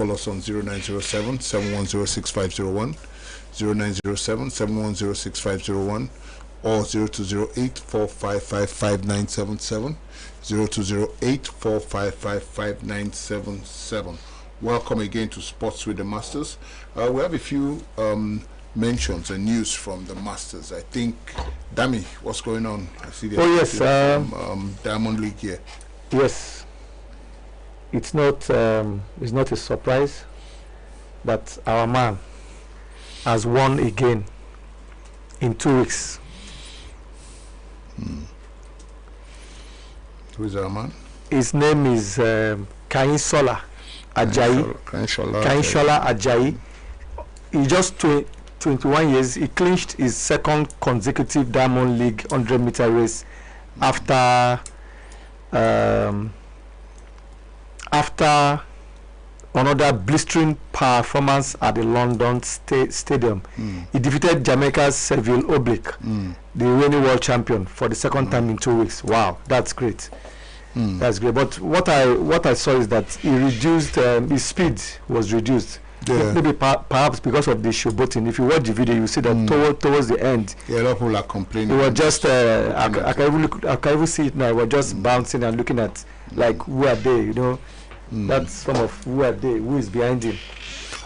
call us on 0907 710 6501, 0907 710 6501, or 0208 455 5977, 0208 455 5977. Welcome again to Sports with the Masters. We have a few mentions and news from the Masters. I think, Dami, what's going on? I see the Diamond League here. Yes, it's not a surprise that our man has won again in 2 weeks. Who is our man? His name is Kayinsola Ajayi. Kayinsola Ajayi. He just 21 years. He clinched his second consecutive Diamond League 100-meter race after another blistering performance at the London Stadium. He defeated Jamaica's Seville Oblique, the reigning world champion, for the second time in 2 weeks. Wow, that's great. That's great. But what I saw is that he reduced his speed was reduced. Yeah. Maybe perhaps because of the showboating. If you watch the video, you see that towards the end, a lot of people are complaining. It was just I can even see it now. We're just bouncing and looking at like who are they, you know. That's some of who are they, who is behind him.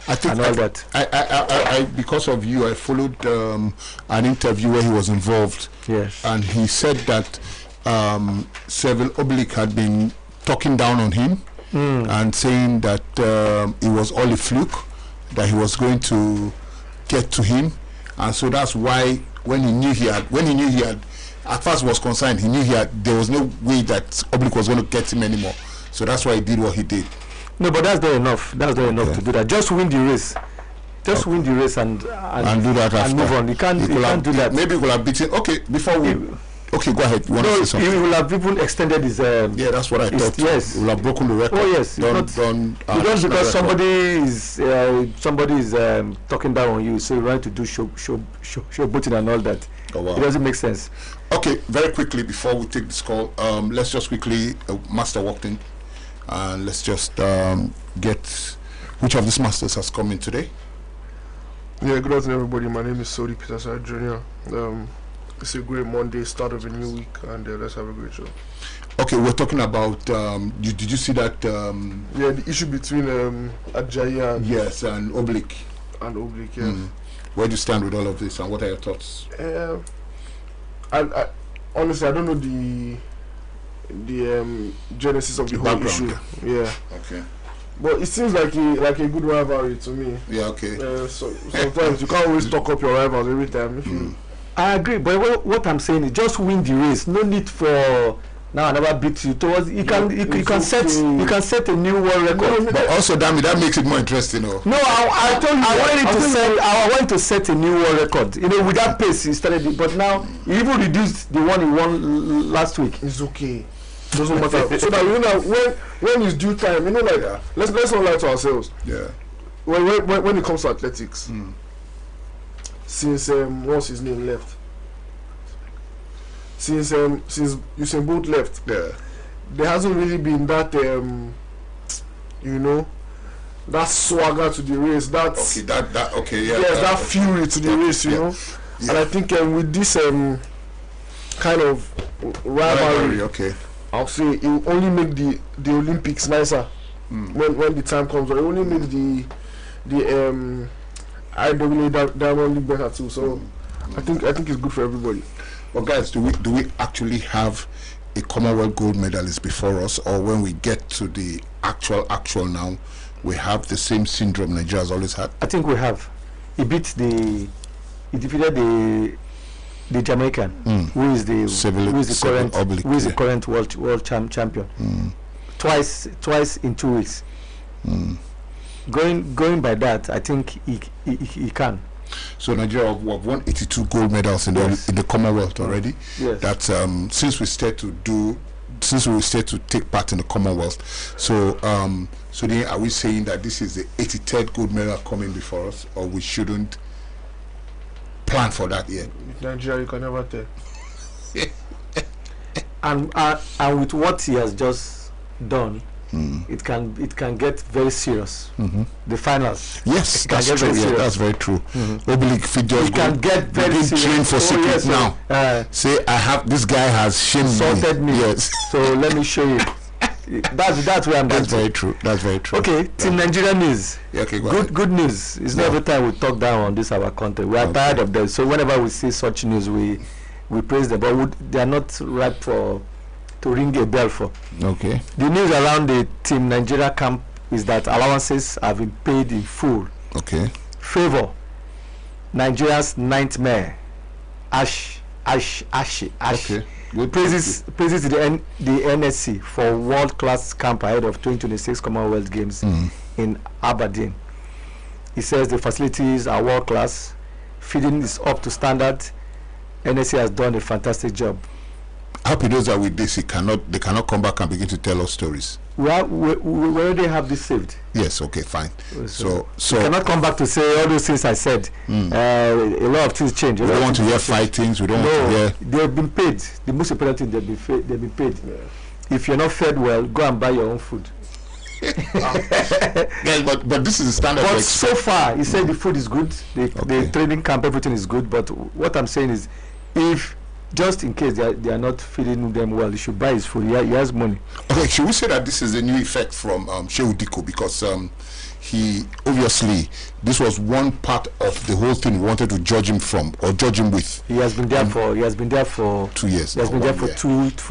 I think and all that. I because of you, I followed an interview where he was involved. Yes. And he said that Seville Oblique had been talking down on him and saying that it was all a fluke, that he was going to get to him, and so that's why when he knew he had at first was concerned, he knew there was no way that Oblique was going to get him anymore. So that's why he did what he did. No, but that's not enough. That's not enough to do that. Just win the race. Just win the race and do that and move on. You can't do that. Maybe he could have beaten. Okay, before we. Okay, go ahead. You want to say something? He will have even extended his. Yeah, that's what I thought. Yes, he will have broken the record. Oh yes, because somebody is talking down on you, so you're right to do showboating and all that. Oh, wow. It doesn't make sense. Okay, very quickly before we take this call, let's just quickly Master walked in, and let's just get which of these masters has come in today. Yeah, good afternoon, everybody. My name is Sodi Peter Jr. It's a great Monday, start of a new week, and let's have a great show. Okay, we're talking about. Did you see that? Yeah, the issue between Ajayi and Oblique. And Oblique, yes. Where do you stand with all of this, and what are your thoughts? I honestly, I don't know the genesis of the whole background. Issue. Yeah. Okay. But it seems like a good rivalry to me. Yeah. Okay. So sometimes you can't always talk up your rivals every time. If you I agree, but what I'm saying is just win the race. No need for now another beat you towards. You can set a new world record. But also, damn it, that makes it more interesting. No, I told you I wanted to set a new world record. You know, with that pace he started it, but now he even reduced the one he won last week. It's okay. Doesn't matter. So that you know when it's due time, you know, like let's not lie to ourselves. Yeah. When it comes to athletics. Since what's his name left? Since Usain Bolt left, there hasn't really been that you know, that swagger to the race. That fury to the race, you know. Yeah. And I think with this kind of rivalry, I'll say it will only make the Olympics nicer when the time comes. It will only make the IWA Diamond League better too. So I think it's good for everybody. Well, guys, do we actually have a Commonwealth gold medalist before us, or when we get to the actual now, we have the same syndrome Nigeria has always had? I think we have. He defeated the Jamaican, who is the current world champion. Twice in 2 weeks. Going by that, I think he can. So Nigeria have won 82 gold medals in the Commonwealth already. Yes. That's since we start to take part in the Commonwealth. So then are we saying that this is the 83rd gold medal coming before us, or we shouldn't plan for that yet? With Nigeria, you can never tell. And with what he has just done, it can get very serious. The finals. Yes, that's true. Yeah, that's very true. Oblique fit just it can get very serious. For secret now. Say I have this guy has insulted me. Yes. So let me show you. That's where I'm going. That's very true. That's very true. Okay, Team Nigeria news. Yeah, okay, good news. It's not every time we talk down on this our content. We are tired of them. So whenever we see such news, we praise them. But they are not ripe to ring a bell for. Okay. The news around the Team Nigeria camp is that allowances have been paid in full. Okay. Favor Nigeria's nightmare. Ash. Okay. Praises the NSC for world-class camp ahead of 2026 Commonwealth Games in Aberdeen. He says the facilities are world-class, feeding is up to standard. NSC has done a fantastic job. I hope he knows that with this they cannot come back and begin to tell us stories. We already have this saved. Yes, okay, fine. So you cannot come back to say all those things I said. A lot of things change. We don't want to hear fightings. We don't want to hear. They've been paid. The most important thing, they've been paid. If you're not fed well, go and buy your own food. Yes, but this is the standard. But so far, he said the food is good. The training camp, everything is good. But what I'm saying is, if just in case they are not feeding them well, you should buy his food. He has money. Okay, should we say that this is a new effect from Shehu Diko, because he obviously this was one part of the whole thing we wanted to judge him from or judge him with. He has been there for 2 years. He has been there for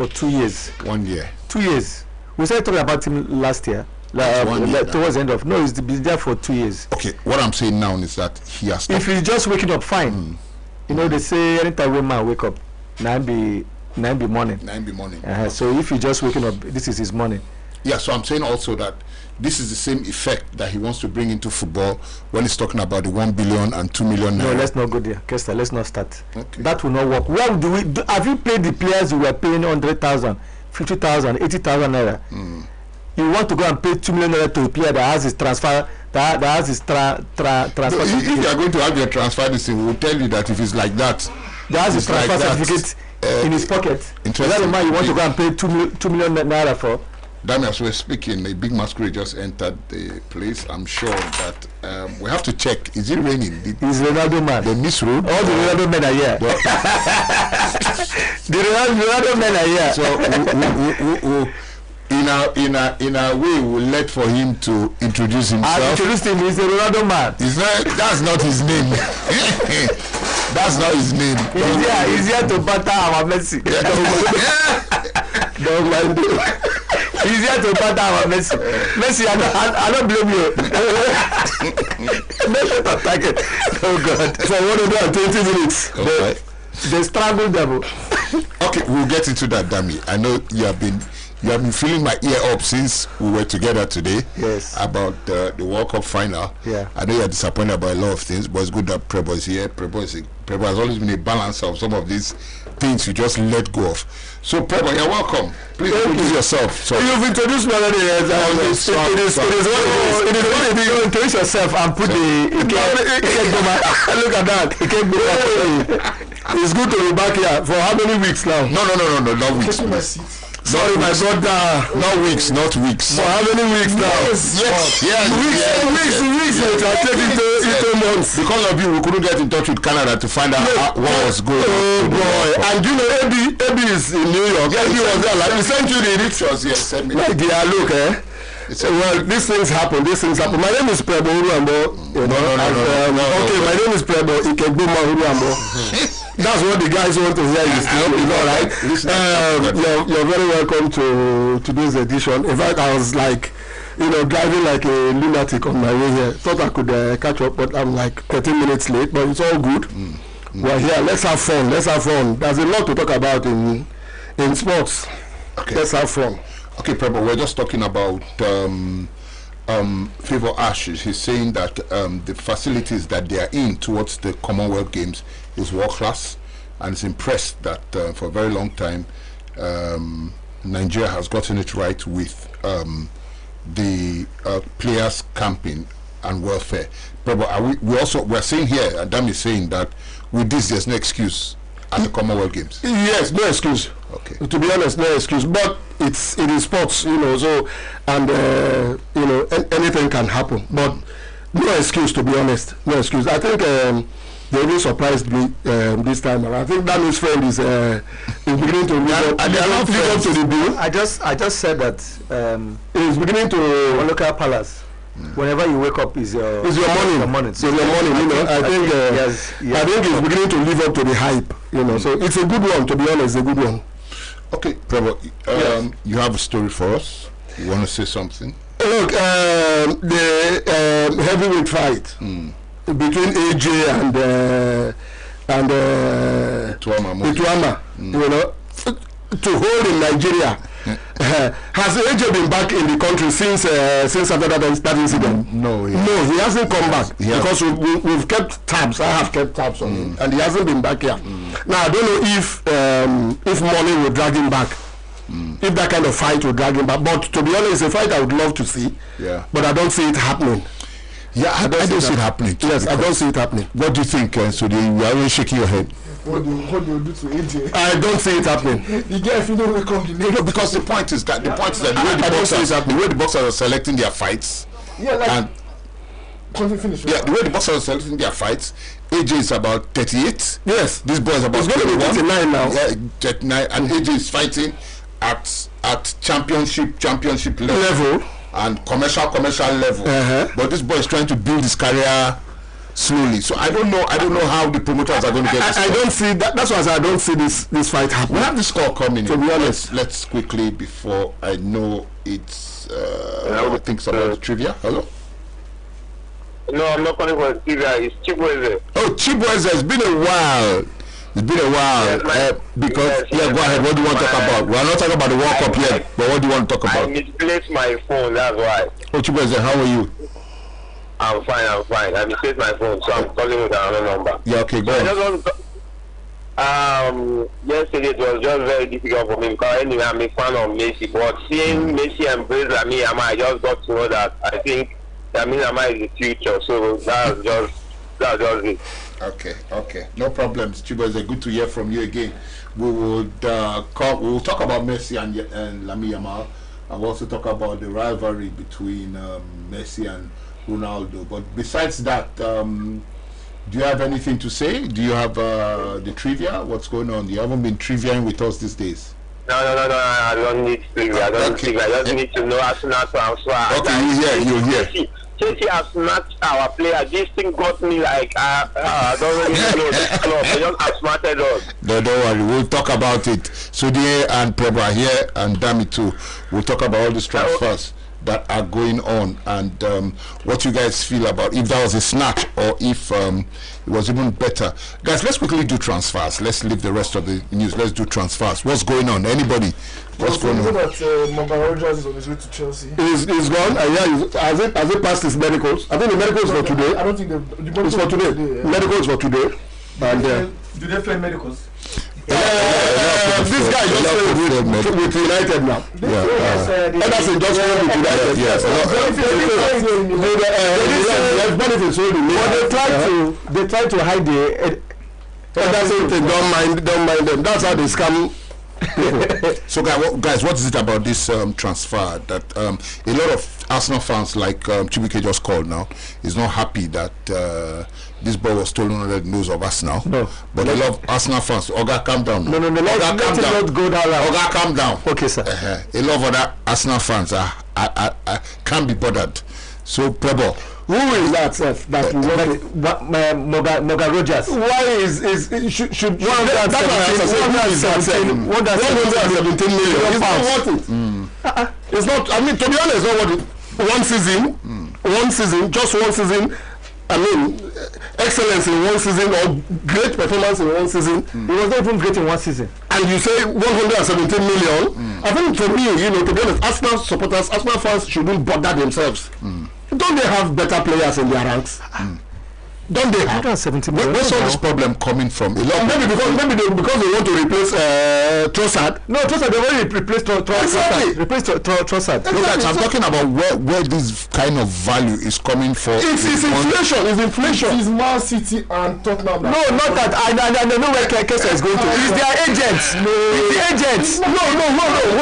2 years. 1 year. 2 years. We started talking about him last year. Towards the end of he's been there for 2 years. Okay, what I'm saying now is that he has. If he's just waking up, fine. You know, they say anytime a man wake up, 9 be morning. 9 be morning. So if he's just waking up, this is his morning. Yeah, so I'm saying also that this is the same effect that he wants to bring into football when he's talking about the 1 billion and 2 million. No, let's not go there, Kester. Let's not start. Okay. That will not work. What do we do? Have you paid the players who were paying 100,000, 50,000, 80,000 naira? You want to go and pay 2 million naira to a player that has his transfer? That has his transfer. If you are going to have your transfer, this thing, we will tell you that if it's like that. That has his transfer certificate in his pocket. Is that the man you want to go and pay 2 million naira for? Damn, as we're speaking, a big masquerade just entered the place. I'm sure that we have to check. Is it raining? He's Ronaldo man. The Miss Road. All the Ronaldo men are here. The Ronaldo men are here. So in a way, we'll let for him to introduce himself. I'll introduce him. He's a Ronaldo man. That's not his name. That's not his name. He's here to batter our Messi. Don't mind him. He's here to batter our Messi. Messi, I don't blame you. Messi attack it. Oh God. For 120 minutes. Okay. They strangled them. Okay, we'll get into that, Dami. I know you have been feeling my ear up since we were together today. Yes. About the World Cup final. Yeah. I know you are disappointed about a lot of things, but it's good that Prebo is here. Prebo has always been a balance of some of these things you just let go of. So Prebo, you're welcome. Please introduce yourself. So you've introduced me already. It is what you introduce yourself and put the look at that. It's good to be back here for how many weeks now? No, not weeks. Sorry, my brother. Not weeks. For how many weeks now? Yes. Weeks. It will take into months. Because of you, we couldn't get in touch with Canada to find out what was going on. Oh boy! And you know, AB is in New York. AB was there. Like we sent you the pictures. Yes, send me. Like look, well, these things happen. My name is Prebo Uruambo. Okay, my name is Prebo Ikegboma Uruambo. That's what the guys want to hear. You're very welcome to today's edition. In fact, I was like, driving like a lunatic on my way here. Thought I could catch up, but I'm like 13 minutes late. But it's all good. We're here. Let's have fun. There's a lot to talk about in sports. Okay. Let's have fun. Okay, Prebo, we're just talking about Favor Ash. He's saying that the facilities that they are in towards the Commonwealth Games is world class, and is impressed that for a very long time Nigeria has gotten it right with the players camping and welfare. Prebo, we're saying here, Adam is saying that with this there's no excuse. at the Commonwealth Games? Yes, no excuse. Okay. To be honest, no excuse. But it is sports, you know. So and you know, anything can happen. But no excuse, to be honest. No excuse. I think they really surprised me this time. And I think that his friend is beginning to live up to the bill. I just said that He's beginning to local palace. Whenever you wake up is your morning. So your morning, you know. I think he's beginning to live up to the hype, you know. So it's a good one, to be honest, a good one. Okay, Prabhu, you have a story for us. You want to say something? Look, the heavyweight fight between AJ and Tuama, you know, to hold in Nigeria. Has AJ been back in the country since after that incident? No, he hasn't come back because we've kept tabs. I have kept tabs on him, and he hasn't been back here. Now I don't know if money will drag him back, if that kind of fight will drag him back. But to be honest, it's a fight I would love to see. Yeah. But I don't see it happening. Yeah, I don't see it happening. Yes, I don't see it happening. What do you think, Sudi? You are always shaking your head. What do you do to AJ? I don't see it happening. You get if you don't wake up the name. No, because the point is that the way the boxers are selecting their fights. Yeah, like. And finish. Yeah, the way the boxers are selecting their fights, AJ is about 38. Yes, this boy is about 39 now. Yeah, 39, and AJ is fighting at championship level and commercial level. But this boy is trying to build his career slowly. So I don't know how the promoters are going to get this. I don't see that. That's why I don't see this fight happening. We have the score coming. To be honest, let's quickly, before I know it's I think some of the trivia. Hello. No, I'm not calling for trivia. It's Chibueze. Oh, Chibueze, it's been a while. Yes, because go ahead. What do you want to talk about? We are not talking about the World Cup yet, but what do you want to talk about? I misplaced my phone. That's why. Oh, Chibueze, how are you? I'm fine. I misplaced my phone, so I'm calling with another number. Yeah, okay, go on. Yesterday it was just very difficult for me because anyway I'm a fan of Messi, but seeing Messi embrace Lamine Yamal, I just got to know that I think Lamine Yamal is the future. So that's just it. Okay, no problems. Chibueze, good to hear from you again. We will talk about Messi and Lamine Yamal, and we'll also talk about the rivalry between Messi and Ronaldo. But besides that, do you have anything to say? Do you have the trivia? What's going on? You haven't been triviaing with us these days. No, I don't need trivia. I just need to know Arsenal transfer. Okay, you hear. Chelsea has snatched our player. This thing got me like I don't really know this club. They just outsmarted us. No, don't worry. We'll talk about it. Sudi and Prabhu are here, and Dami too. We'll talk about all these transfers that are going on, and what you guys feel about if that was a snatch or if it was even better. Guys, let's quickly do transfers. Let's leave the rest of the news. Let's do transfers. What's going on? Anybody? What's going on? That Morgan Rogers is on his way to Chelsea. He's gone. Has it passed his medicals? I think the medicals for today. I don't think it's for today. Medicals for today. And do they play medicals? This guy just with United now. Ederson just played with United. Yes. They try to hide the Ederson thing. Don't mind them. That's how they scam. So guys, what is it about this transfer that a lot of Arsenal fans like Chibuike just called now is not happy that this ball was stolen under the nose of Arsenal? No, but a lot of Arsenal fans, Oga, calm down. No, Oga, calm down. Go down. Oga, calm down. Okay, sir. A lot of other Arsenal fans can't be bothered. So Prabhu, who is that self that Morgan Rogers? Why should 117 million? It's not worth it. It's not. I mean, to be honest, not worth it. One season, just one season. I mean, excellence in one season or great performance in one season. He was not even great in one season. And you say 117 million. I think to me, to be honest, Arsenal supporters, Arsenal fans shouldn't bother themselves. Don't they have better players in their ranks? Don't they have? 170 million. Where's all this problem coming from? Maybe because they want to replace Trossard. No, Trossard, they already replaced Trossard. Replaced Trossard. Look at, I'm talking about where this kind of value is coming from. It's inflation. It's inflation. It's Man City and Tottenham. No, not that. I know where Kesa is going to. It's their agents. It's the agents. No.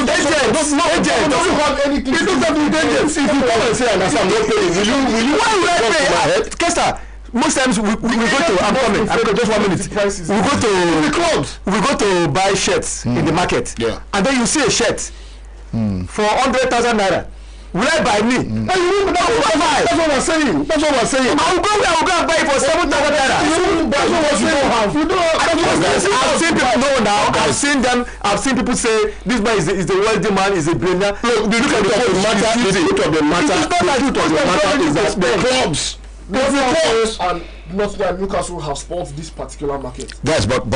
Agents. It doesn't have anything. It doesn't have with agents. If you come and say, I'm not paying, will you? Why would I pay? Kesa. Most times we go to. I'm coming. Just 1 minute. We go to the clubs. We go to buy shirts in the market. Yeah. And then you see a shirt for 100,000 naira. Will I buy me? That's what I'm saying. I will go and buy it for 7,000 naira. I've seen people know now. I've seen people say this man is the wealthy man, is a billionaire. Look, the truth of the matter is that the clubs. And Nottingham and Newcastle have spoiled this particular market. Guys, but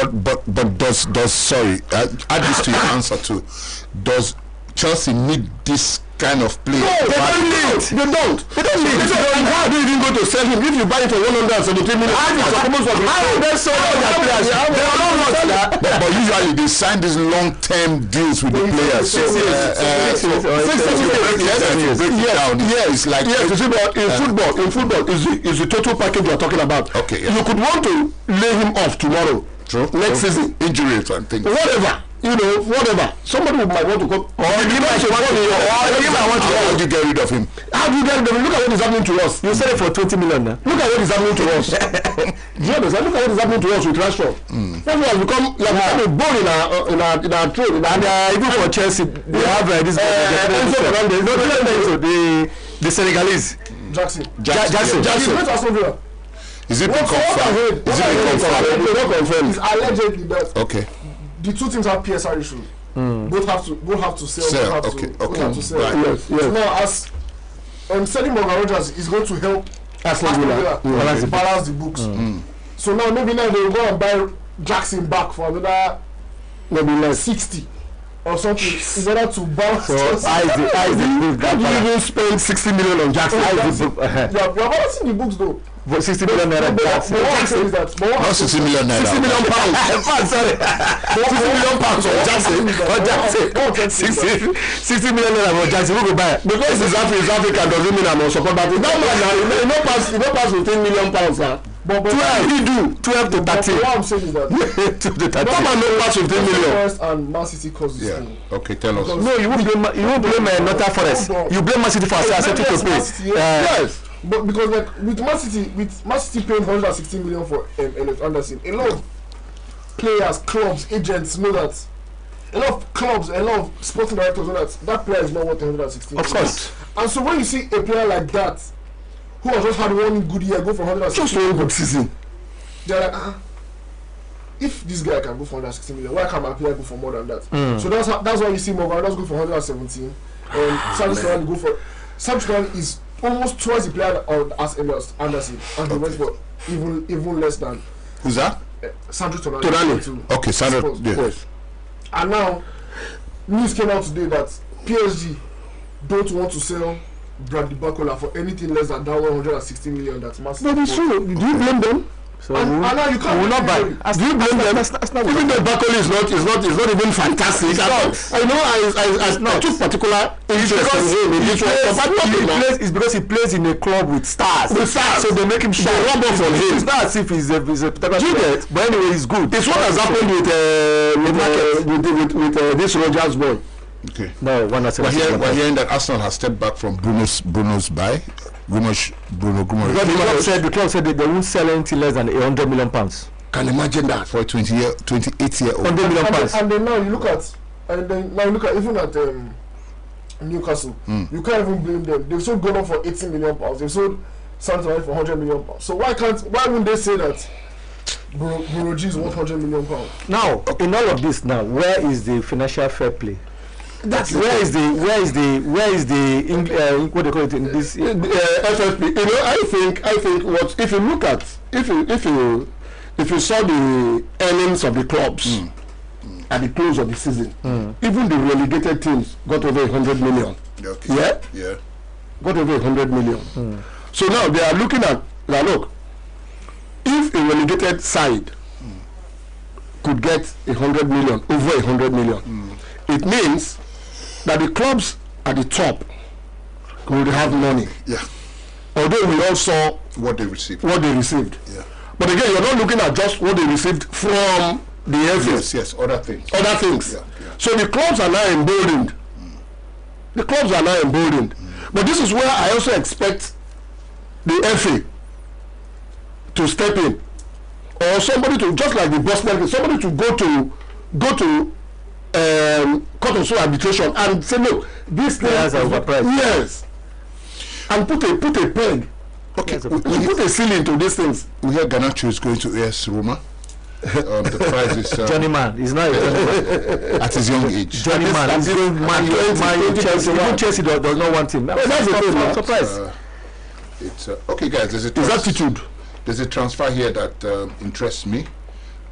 does sorry, add this to your answer too. Does Chelsea need this kind of player? No, they don't. How do you even go to sell him if you buy it for 117 million? But usually they sign these long-term deals with the players. In football, is the total package you're talking about. Okay, yeah. You could want to lay him off tomorrow. True. Next season, injuries and things. Whatever. Whatever. Somebody might want to come. Or you might want to. How would you get rid of him? How do you get rid of him? Look at what is happening to us. You sell it for 20 million now. Look at what is happening to us. Do you understand? Look at what is happening to us with Rashford. That's why we become a bone in our trade. And even for Chelsea, they have this the Senegalese. Jackson. Is it confirmed? It's allegedly that. Okay. The two teams have PSR issues. Both have to sell. Both have to sell. Right. So now, as selling Morgan Rogers is going to help Aston Villa balance the books. So now maybe they will go and buy Jackson back for another maybe like 60 or something in order to balance. So I you even spend 60 million on Jackson. You're balancing the books though. 60 million naira. Not 60 million naira. 60 million pounds. Sorry. 60 million pounds on Jackson. 60 million naira for Jackson. Who go buy it? Because it's African doesn't mean I'm not support. But that man, you don't pass 15 million pounds now. But 12 to 13. What I'm saying is that 12 to 13. No man no pass 15 million. Forest and Man City cause this thing. Okay, tell us. No, you won't blame Nottingham Forest. You blame Man City for accepting to pay. Yes. But because like with Man City paying 160 million for Elliot Anderson, a lot of players, clubs, agents know that. A lot of clubs, a lot of sporting directors know that player is not worth 160 million. Of course. And so when you see a player like that, who has just had one good year, go for 160 just one good season, they're like, if this guy can go for 160 million, why can't my player go for more than that? So that's why you see Morgan Rogers go for 117, and Sancho Tonali go for. Sancho Tonali is almost twice the player as Elliot Anderson, and he went for even less than. Who's that? Sancho Tonali. Okay, Sancho. Yes. And now, news came out today that PSG don't want to sell Bradley Barcola for anything less than that 160 million. That's massive. But it's true. Do you blame them? So and now you can't. will not buy. Do you blame them? Even though Barcola is not even fantastic. I know I took particular interest in him. It's because he plays in a club with stars. So they make him shine. They rub off on him. It's not as if he's a player. But anyway, he's good. It's what has happened with this Rogers boy. Okay. No, we're hearing that Arsenal has stepped back from Bruno's buy. Bruno. The club said that they won't sell anything less than 100 million pounds. Can imagine that for a 28-year-old. 100 million pounds. And then now you look at even at Newcastle, you can't even blame them. They've sold Gordon for 80 million pounds. They've sold Santos for 100 million pounds. So why wouldn't they say that Bruno G is worth 100 million pounds? Now, in all of this, where is the financial fair play? Where is the what they call it in this FFP? You know, I think what if you look at if you saw the earnings of the clubs at the close of the season, even the relegated teams got over 100 million. Okay. Yeah. Got over 100 million. So now they are looking at look, if a relegated side could get 100 million, over 100 million, it means that the clubs at the top will have money. Yeah. Although we all saw what they received. Yeah. But again, you're not looking at just what they received from the FA. Yes, other things. Yeah. So the clubs are now emboldened. But this is where I also expect the FA to step in, or somebody to, just like the Bosnian, somebody to go to court of arbitration and say, look, this players are overpriced. Yes, and put a peg. Okay, we put a ceiling to these things. We hear Garnacho is going to AS Roma. The price is Johnny Man. He's not at his young age. Johnny Man. He's going Man Chelsea. Even Chelsea does not want him. That's the thing. Surprise. It's okay, guys. There's a transfer here that interests me.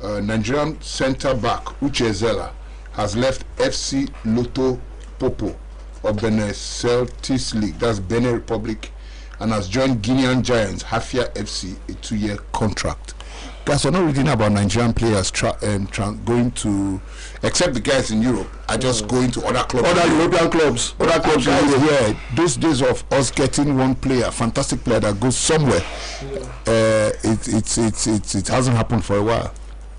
Nigerian centre back Uche Ezela has left FC Lotto Popo of Benin Celtics League, that's Benin Republic, and has joined Guinean Giants Hafia FC, a 2-year contract. Guys, we're not reading about Nigerian players going to, except the guys in Europe, are just going to other clubs. Other European clubs. Other clubs. Yeah, those days of us getting one player, fantastic player that goes somewhere, it hasn't happened for a while.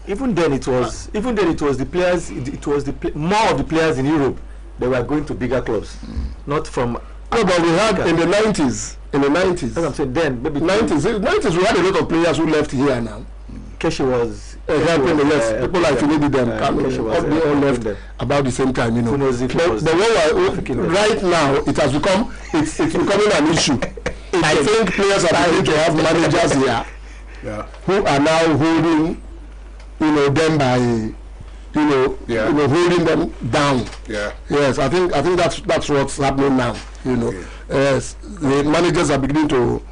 Even then it was the players. It was more of the players in Europe. They were going to bigger clubs, not from. No, but we had in the 90s. That's what I'm saying. Then maybe 90s. We had a lot of players who left here now. Keshi was. People like Philippe them. All left about the same time, you know. But right now it has become it's becoming an issue. I think players are beginning to have managers here who are now holding, them by. Holding them down. Yeah. Yes, I think that's what's happening now. Yes, the managers are beginning to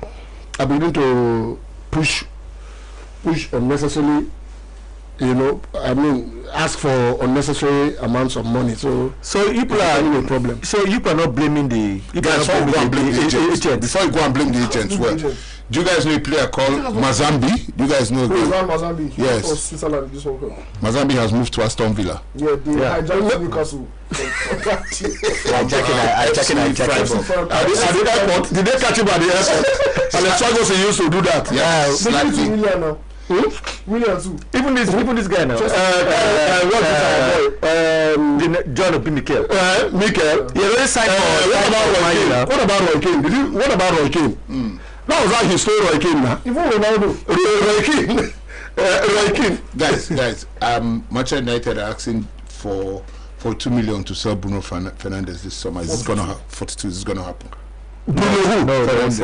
push unnecessarily. Ask for unnecessary amounts of money. So people are having a problem. So you are not blaming the. Before you go and blame the agents, well, do you guys know a player called Mazambi? Do you guys know? Mazambi. Yes. Mazambi has moved to Aston Villa. Yeah, hijacked Newcastle. Did they catch him at the airport? And the Chagos used to do that. Yeah, slightly. William too. Even this guy now. John Obi Mikel. Mikel. He already signed for. What about Roy Keane? What about Roy Keane? That was how he stole Roy Keane now. Even Ronaldo. Roy Keane. Guys, Manchester United are asking for 2 million to sell Bruno Fernandes this summer. Is this gonna happen? 42. Is this gonna happen? Bruno who? No, that's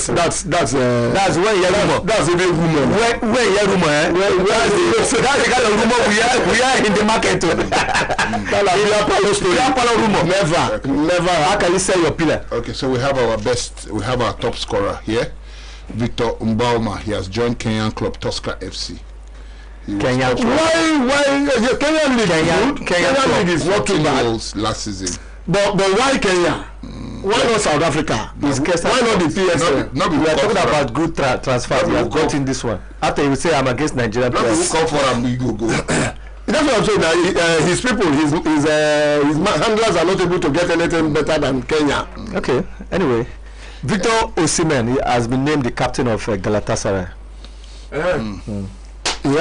when you rumor. That's even rumor. When you rumor, that's the kind of rumor we are in the market. Never. How can you sell your pillar? Okay, so we have our top scorer here, Victor Umbauma. He has joined Kenyan club Tusker FC. Kenyan league is not too bad last season. But why Kenya? Why not South Africa? Why not the PSL? We are talking about good transfers. We have gotten this one. After you say I'm against Nigerian players. Come for him, we go. That's what I'm saying. Now, his people, his handlers are not able to get anything better than Kenya. Okay. Anyway, Victor Osimhen has been named the captain of Galatasaray. He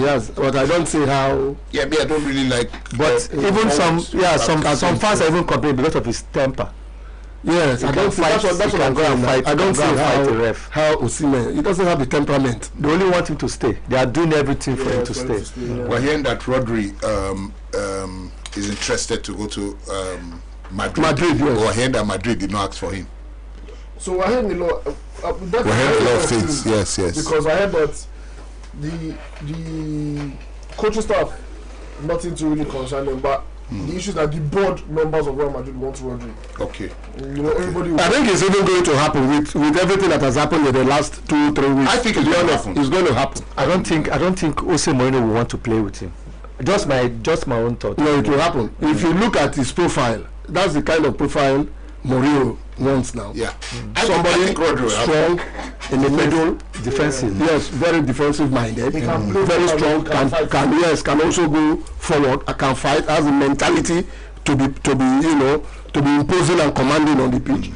has, but I don't see how. Yeah, I don't really like. But even some fans are even complaining because of his temper. Yes, I don't see. That's what I'm going to fight. I don't see how Osimhen. He doesn't have the temperament. They only want him to stay. They are doing everything for him to stay. We're hearing that Rodri is interested to go to Madrid. Yes. We're hearing that Madrid did not ask for him. So we're hearing a lot. We're hearing a lot of things. Yes. Because I heard that the coaching staff, nothing to really concern them, but the issue is that the board members of Real Madrid want Rodri. Okay. Everybody. I think it's even going to happen with everything that has happened in the last 2-3 weeks. I think it's going to happen. It's going to happen. I don't think Jose Mourinho will want to play with him. Just my own thought. No, it will happen. If you look at his profile, that's the kind of profile Mourinho once now. Yeah. Somebody strong in the middle, defensive. Yes, very defensive minded. Very strong. Can also go forward. Can fight. Has the mentality to be imposing and commanding on the pitch.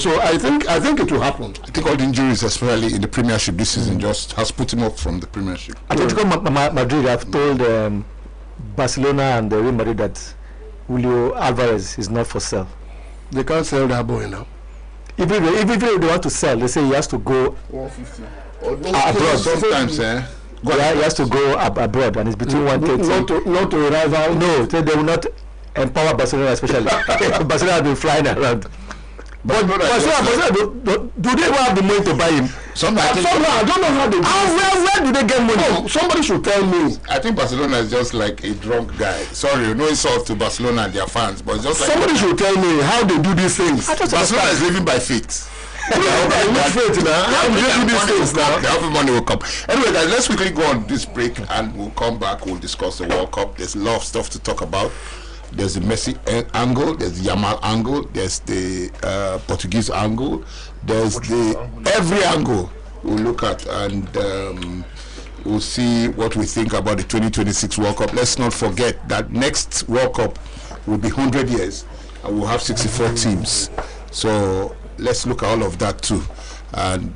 So I think it will happen. I think all the injuries, especially in the Premiership this season, just has put him up from the Premiership. Atletico Madrid have told Barcelona and Real Madrid that Julio Alvarez is not for sale. They can't sell that boy now. If they want to sell, they say he has to go 150. Abroad sometimes, he has to go abroad, and it's between 130. Not to a rival. No, they will not empower Barcelona, especially. Barcelona has been flying around. But Barcelona, do they even have the money to buy him? I don't know how they do. Where do they get money? Oh, somebody should tell me. I think Barcelona is just like a drunk guy. Sorry, no insult to Barcelona and their fans, but it's just like somebody should tell me how they do these things. Barcelona is living by faith. How money will come. Anyway, guys, let's quickly go on this break and we'll come back. We'll discuss the World Cup. There's a lot of stuff to talk about. There's the Messi angle, there's the Yamal angle, there's the Portuguese angle, there's every angle we'll look at, and we'll see what we think about the 2026 World Cup. Let's not forget that next World Cup will be 100 years and we'll have 64 teams. So let's look at all of that too. And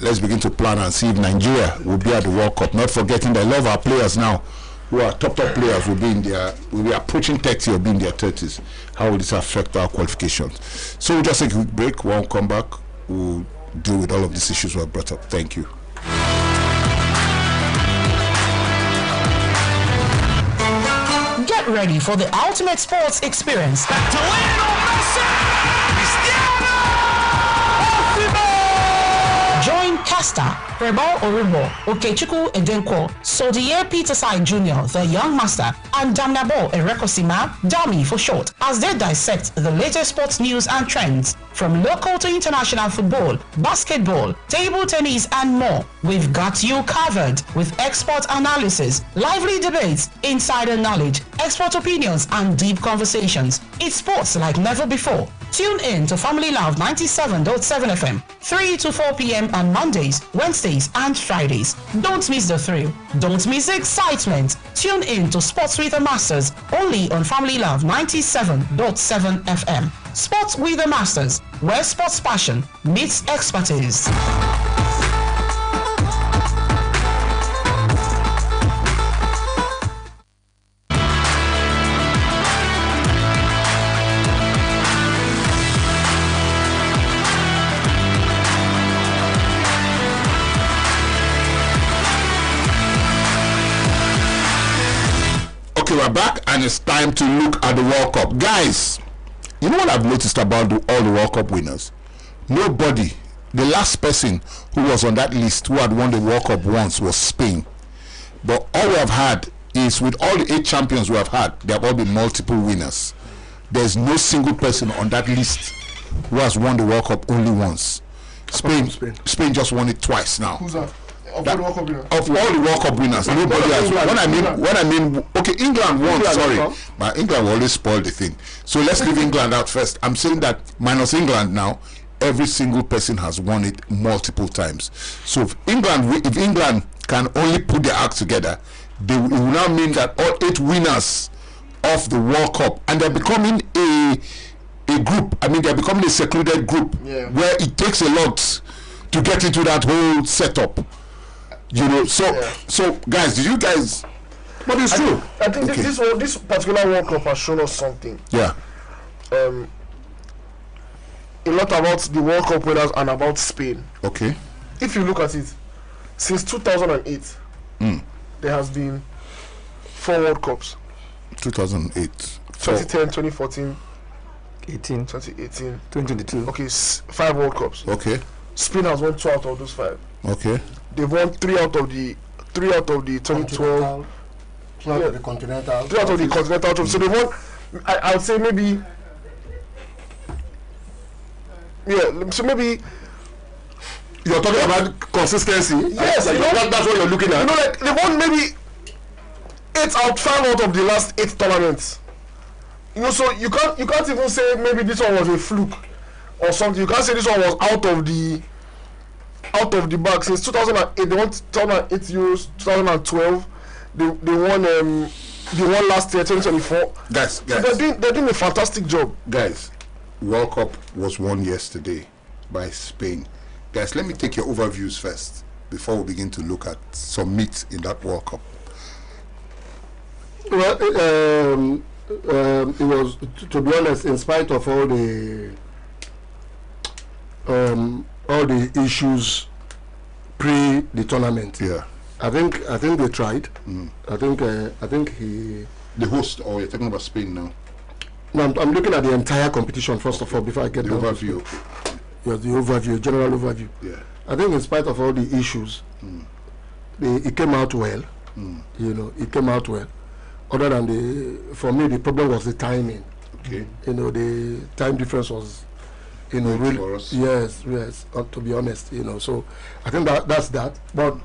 let's begin to plan and see if Nigeria will be at the World Cup. Not forgetting that a lot of our players now who are top players will be approaching 30 or be in their 30s. How will this affect our qualifications? So we'll just take a quick break. When we come back, we'll deal with all of these issues we have brought up. Thank you. Get ready for the ultimate sports experience. Back to Lionel Messi! Join Casta, Rebel Oribo, Okechukwu Edenko, Sodier Peterside Jr., the Young Master, and Damnabo Erekosima, Dami for short, as they dissect the latest sports news and trends. From local to international football, basketball, table tennis, and more, we've got you covered with expert analysis, lively debates, insider knowledge, expert opinions, and deep conversations. It's sports like never before. Tune in to Family Love 97.7 FM, 3 to 4 p.m. on Mondays, Wednesdays, and Fridays. Don't miss the thrill. Don't miss the excitement. Tune in to Sports with the Masters, only on Family Love 97.7 FM. Sports with the Masters, where sports passion meets expertise. Okay, we're back and it's time to look at the World Cup. Guys, you know what I've noticed about all the World Cup winners? Nobody, the last person who was on that list who had won the World Cup once was Spain. But all we have had is, with all the 8 champions we have had, they have all been multiple winners. There's no single person on that list who has won the World Cup only once. Spain just won it twice now. Who's that? Of all the World Cup winners. Of all the World Cup winners, nobody has. When I mean, okay, England won. Sorry, but England will always spoil the thing. So let's leave England out first. I'm saying that minus England now, every single person has won it multiple times. So if England can only put their act together, it will now mean that all 8 winners of the World Cup, and they're becoming a group. I mean, they're becoming a secluded group where it takes a lot to get into that whole setup. You know, so guys, did you guys? But it's true. I think this particular World Cup has shown us something. Yeah. A lot about the World Cup winners and about Spain. Okay. If you look at it, since 2008, there has been 4 World Cups. 2008. 2010, 2014, 18, 2018, 2022. Okay, 5 World Cups. Okay. Spain has won 2 out of those 5. Okay. They've won 3 out of the 2012. 3 out of the continental. 3 out of the continental. So they won. I would say maybe. Yeah. So maybe. You're talking about consistency. Yes. That's what you're looking at. You know, like they won maybe 5 out of the last 8 tournaments. You know, so you can't even say maybe this one was a fluke. or something. You can't say this one was out of the bag. Since 2008, they won 2008 Euros, 2012. They won last year, 2024. Guys, So they're doing a fantastic job. guys, World Cup was won yesterday by Spain. Guys, let me take your overviews first before we begin to look at some meat in that World Cup. Well, it was, to be honest, in spite of all the issues pre the tournament. Yeah. I think they tried. I think The host, or you're talking about Spain now? No, I'm looking at the entire competition first of all before I get The down to overview. Spain. Yeah, the overview, general overview. Yeah. I think in spite of all the issues, it came out well. You know, it came out well. Other than for me, the problem was the timing. Okay. You know, the time difference was, you know, Good really. for us. Yes. To be honest, you know, so I think that's that. But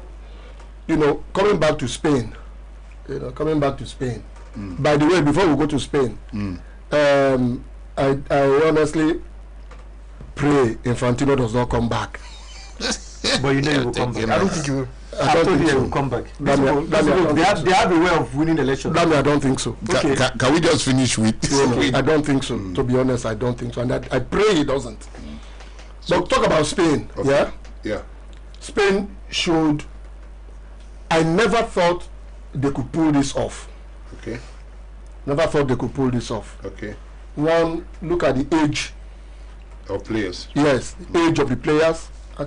you know, coming back to Spain. By the way, before we go to Spain, I honestly pray Infantino does not come back. But you know he will come back. I don't think he will. I don't think he so. will come back. They Have a way of winning elections. I don't think so. Okay. Can we just finish with I don't think so. To be honest, I don't think so, and I pray he doesn't. So talk about Spain. Okay. Yeah. Yeah. Spain showed. I never thought they could pull this off. Okay. Never thought they could pull this off. Okay. One, look at the age. Our players. Yes, the age of the players. I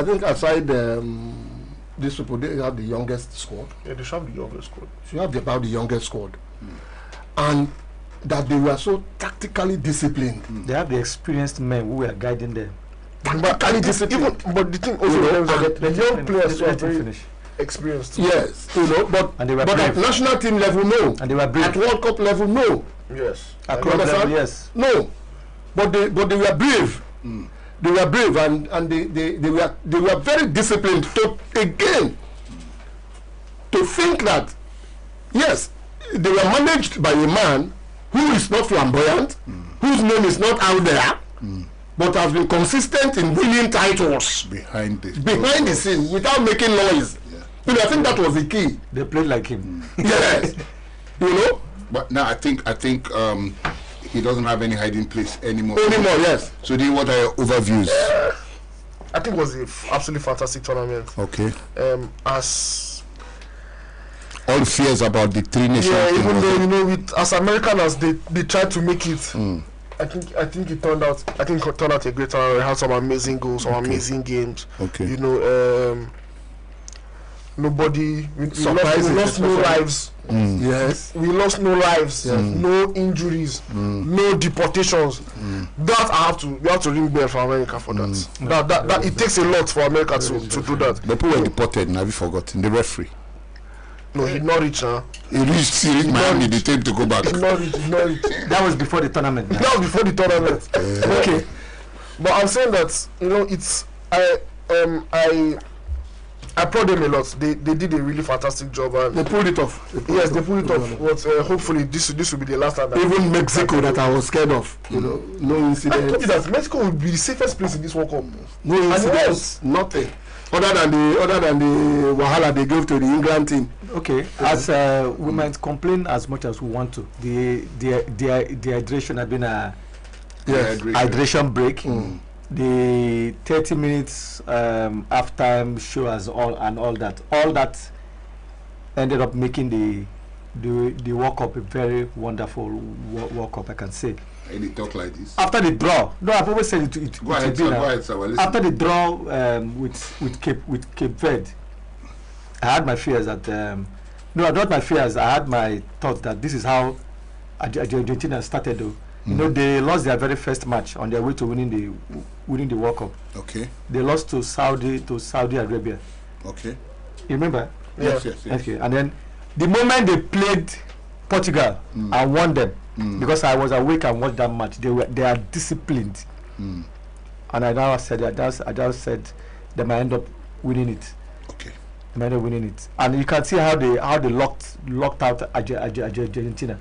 think aside these people, they have the youngest squad. Yeah, they should have the youngest squad. So you have about the youngest squad, and that they were so tactically disciplined. They have the experienced men who were guiding them. Tactically disciplined. But the thing also is that the young players are very finish. experienced. Yes, you know, And they were but at brave. national team level, no. And they were brave. At World Cup level, no. Yes. At You club level, understand? yes. No, but they were brave. They were brave, and they were very disciplined to think that yes, they were managed by a man who is not flamboyant, whose name is not out there, but has been consistent in winning titles Behind behind the scene without making noise. You know, I think that was the key. They played like him. Yes, you know. But now I think he doesn't have any hiding place anymore. Yes. So then what are your overviews? I think it was an absolutely fantastic tournament. Okay. As All the fears about the three nations. yeah, thing even was- though you know, as Americans, they tried to make it. I think it turned out. I think it turned out a great tournament. It had some amazing goals, some amazing games. Okay. You know, nobody. We Surprises, lost no especially. lives. Yes. We lost no lives, no injuries, no deportations. That we have to ring bell for America for that. That it takes a lot for America to do that. The people were deported, and have you forgotten? The referee. No, he not reach now. He reached Miami, they told him to go back. He not reach. That was before the tournament. That was before the tournament. Okay, but I'm saying that it's I applaud them a lot. They did a really fantastic job, and They pulled it off. yes, they pulled it off. But hopefully this will be the last time. Even Mexico, that I was scared of, you know, no I told you incidents, that Mexico will be the safest place in this World Cup. no incidents, nothing. Other than the wahala they gave to the England team. Okay, as we might complain as much as we want to, the hydration had been a Yes. hydration break. The 30 minutes halftime show as all that ended up making the World Cup a very wonderful World Cup, I can say. And they talk like this. After the draw, no, I've always said it. Go ahead, sir. Well, listen. After the draw with Cape Verde, I had my fears that no, not my fears. I had my thoughts that this is how Argentina started. Though, you know, they lost their very first match on their way to winning the World Cup. Okay. They lost to Saudi Arabia. Okay. You remember? Yes. Okay, and then the moment they played Portugal, I won them because I was awake and watched that match. They are disciplined, and I just said they might end up winning it. Okay. They might end up winning it, and you can see how they locked out Argentina.